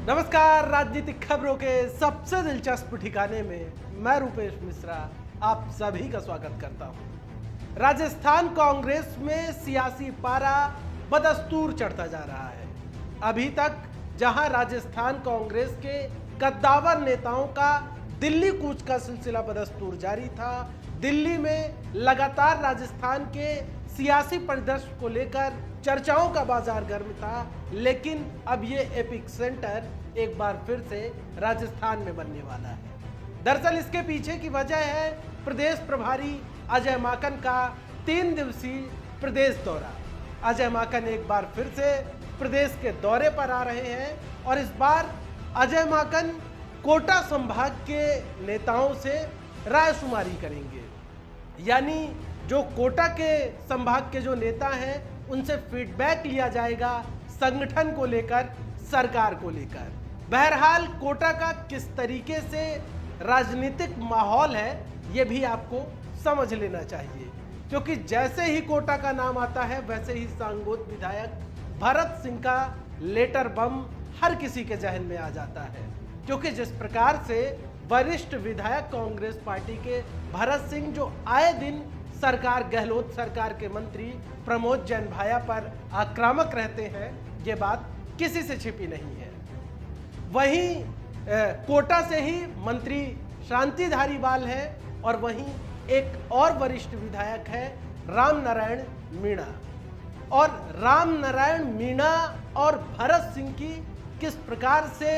नमस्कार। राजनीतिक खबरों के सबसे दिलचस्प ठिकाने में मैं रूपेश मिश्रा आप सभी का स्वागत करता हूं। राजस्थान कांग्रेस में सियासी पारा बदस्तूर चढ़ता जा रहा है। अभी तक जहां राजस्थान कांग्रेस के कद्दावर नेताओं का दिल्ली कूच का सिलसिला बदस्तूर जारी था, दिल्ली में लगातार राजस्थान के सियासी परिदृश्य को लेकर चर्चाओं का बाजार गर्म था, लेकिन अब ये एपिक सेंटर एक बार फिर से राजस्थान में बनने वाला है। दरअसल इसके पीछे की वजह है प्रदेश प्रभारी अजय माकन का 3 दिवसीय प्रदेश दौरा। अजय माकन एक बार फिर से प्रदेश के दौरे पर आ रहे हैं और इस बार अजय माकन कोटा संभाग के नेताओं से रायशुमारी करेंगे, यानी जो कोटा के संभाग के जो नेता हैं उनसे फीडबैक लिया जाएगा संगठन को लेकर, सरकार को लेकर। बहरहाल कोटा का किस तरीके से राजनीतिक माहौल है ये भी आपको समझ लेना चाहिए, क्योंकि जैसे ही कोटा का नाम आता है वैसे ही सांगोद विधायक भरत सिंह का लेटर बम हर किसी के जहन में आ जाता है। क्योंकि जिस प्रकार से वरिष्ठ विधायक कांग्रेस पार्टी के भरत सिंह जो आए दिन सरकार, गहलोत सरकार के मंत्री प्रमोद जैन भाया पर आक्रामक रहते हैं, ये बात किसी से छिपी नहीं है। वहीं कोटा से ही मंत्री शांति धारीवाल है और वहीं एक और वरिष्ठ विधायक है राम नारायण मीणा। और राम नारायण मीणा और भरत सिंह की किस प्रकार से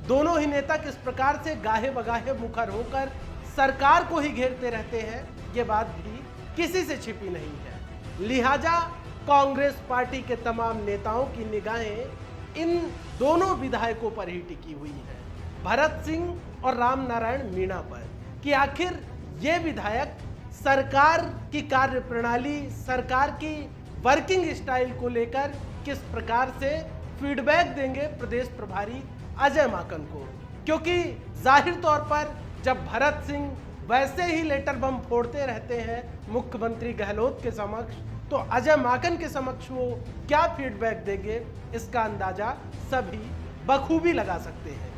दोनों ही नेता किस प्रकार से गाहे बगाहे मुखर होकर सरकार को ही घेरते रहते हैं, ये बात भी किसी से छिपी नहीं है। लिहाजा कांग्रेस पार्टी के तमाम नेताओं की निगाहें इन दोनों विधायकों पर ही टिकी हुई है, भरत सिंह और राम नारायण मीणा पर, कि आखिर ये विधायक सरकार की कार्यप्रणाली, सरकार की वर्किंग स्टाइल को लेकर किस प्रकार से फीडबैक देंगे प्रदेश प्रभारी अजय माकन को। क्योंकि जाहिर तौर पर जब भरत सिंह वैसे ही लेटर बम फोड़ते रहते हैं मुख्यमंत्री गहलोत के समक्ष, तो अजय माकन के समक्ष वो क्या फीडबैक देंगे इसका अंदाजा सभी बखूबी लगा सकते हैं।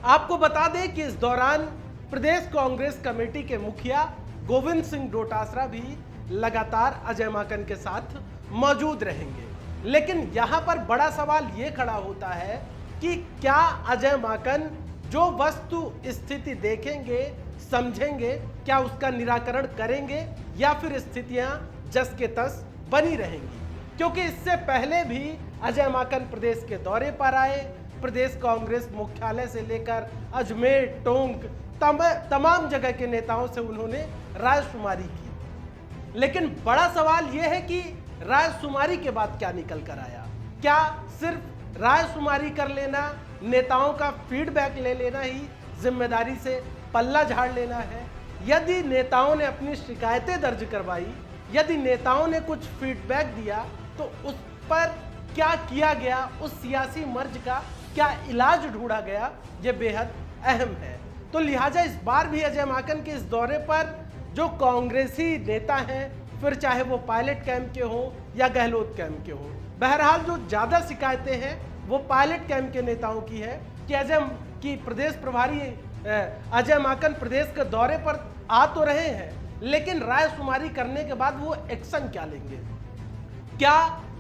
आपको बता दें कि इस दौरान प्रदेश कांग्रेस कमेटी के मुखिया गोविंद सिंह डोटासरा भी लगातार अजय माकन के साथ मौजूद रहेंगे। लेकिन यहाँ पर बड़ा सवाल ये खड़ा होता है कि क्या अजय माकन जो वस्तु स्थिति देखेंगे, समझेंगे, क्या उसका निराकरण करेंगे या फिर स्थितियां जस के तस बनी रहेंगी। क्योंकि इससे पहले भी अजय माकन प्रदेश के दौरे पर आए, प्रदेश कांग्रेस मुख्यालय से लेकर अजमेर, टोंक, तमाम जगह के नेताओं से उन्होंने रायशुमारी की। लेकिन बड़ा सवाल यह है कि रायशुमारी के बाद क्या निकल कर आया। क्या सिर्फ रायशुमारी कर लेना, नेताओं का फीडबैक ले लेना ही जिम्मेदारी से पल्ला झाड़ लेना है? यदि नेताओं ने अपनी शिकायतें दर्ज करवाई, यदि नेताओं ने कुछ फीडबैक दिया, तो उस पर क्या किया गया, उस सियासी मर्ज का क्या इलाज ढूंढा गया, ये बेहद अहम है। तो लिहाजा इस बार भी अजय माकन के इस दौरे पर जो कांग्रेसी नेता हैं, फिर चाहे वो पायलट कैंप के हों या गहलोत कैंप के हों, बहरहाल जो ज़्यादा शिकायतें हैं वो पायलट कैंप के नेताओं की है कि प्रदेश प्रभारी अजय माकन प्रदेश के दौरे पर आ तो रहे हैं, लेकिन रायशुमारी करने के बाद वो एक्शन क्या लेंगे। क्या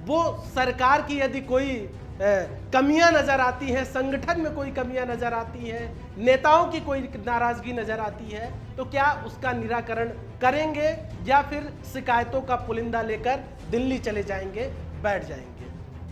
वो सरकार की यदि कोई कमियां नजर आती हैं, संगठन में कोई कमियां नजर आती हैं, नेताओं की कोई नाराजगी नजर आती है, तो क्या उसका निराकरण करेंगे या फिर शिकायतों का पुलिंदा लेकर दिल्ली चले जाएंगे, बैठ जाएंगे।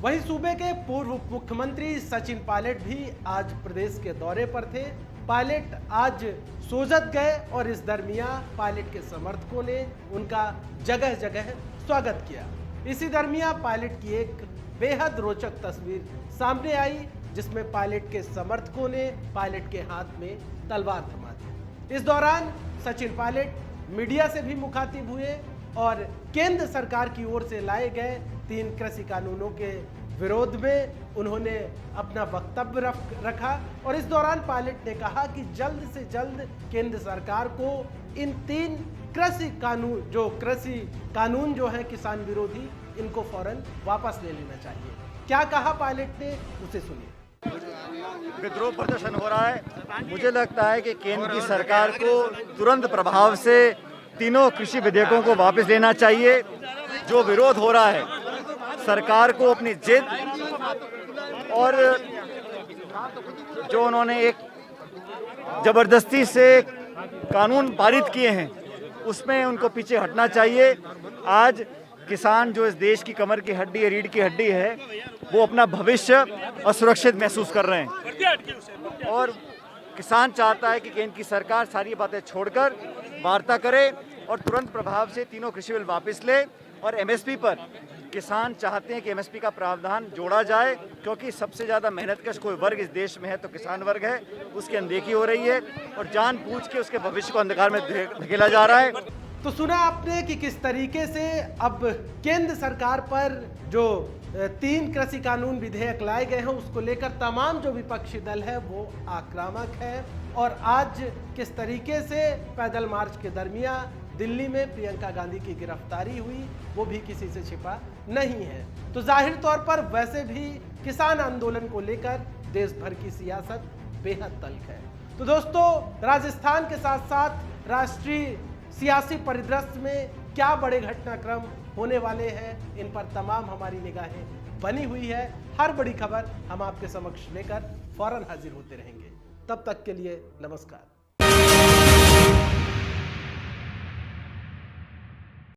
वहीं सूबे के पूर्व मुख्यमंत्री सचिन पायलट भी आज प्रदेश के दौरे पर थे। पायलट आज सोजत गए और इस दरमियान पायलट के समर्थकों ने उनका जगह जगह स्वागत किया। इसी दरमियान पायलट की एक बेहद रोचक तस्वीर सामने आई, जिसमें पायलट के समर्थकों ने पायलट के हाथ में तलवार थमा दी। इस दौरान सचिन पायलट मीडिया से भी मुखातिब हुए और केंद्र सरकार की ओर से लाए गए 3 कृषि कानूनों के विरोध में उन्होंने अपना वक्तव्य रखा। और इस दौरान पायलट ने कहा कि जल्द से जल्द केंद्र सरकार को इन 3 कृषि कानून जो हैं किसान विरोधी, इनको फौरन वापस ले लेना चाहिए। क्या कहा पायलट ने, उसे सुनिए। विद्रोह प्रदर्शन हो रहा है। मुझे लगता है कि केंद्र की सरकार को तुरंत प्रभाव से तीनों कृषि विधेयकों को वापस लेना चाहिए। जो विरोध हो रहा है, सरकार को अपनी जिद और जो उन्होंने एक जबरदस्ती से कानून पारित किए हैं उसमें उनको पीछे हटना चाहिए। आज किसान जो इस देश की कमर की हड्डी है, रीढ़ की हड्डी है, वो अपना भविष्य असुरक्षित महसूस कर रहे हैं और किसान चाहता है कि केंद्र की सरकार सारी बातें छोड़कर वार्ता करे और तुरंत प्रभाव से तीनों कृषि बिल वापस ले। और एमएसपी पर किसान चाहते हैं कि एमएसपी का प्रावधान जोड़ा जाए, क्योंकि सबसे ज़्यादा मेहनतकश कोई वर्ग इस देश में है तो किसान वर्ग है, उसकी अनदेखी हो रही है और जानबूझ के उसके भविष्य को अंधकार में धकेला जा रहा है। तो सुना आपने कि किस तरीके से अब केंद्र सरकार पर जो 3 कृषि कानून विधेयक लाए गए हैं उसको लेकर तमाम जो विपक्षी दल है वो आक्रामक है। और आज किस तरीके से पैदल मार्च के दरमियान दिल्ली में प्रियंका गांधी की गिरफ्तारी हुई, वो भी किसी से छिपा नहीं है। तो जाहिर तौर पर वैसे भी किसान आंदोलन को लेकर देश भर की सियासत बेहद तल्ख है। तो दोस्तों, राजस्थान के साथ साथ राष्ट्रीय सियासी परिदृश्य में क्या बड़े घटनाक्रम होने वाले हैं, इन पर तमाम हमारी निगाहें बनी हुई है। हर बड़ी खबर हम आपके समक्ष लेकर फौरन हाजिर होते रहेंगे। तब तक के लिए नमस्कार।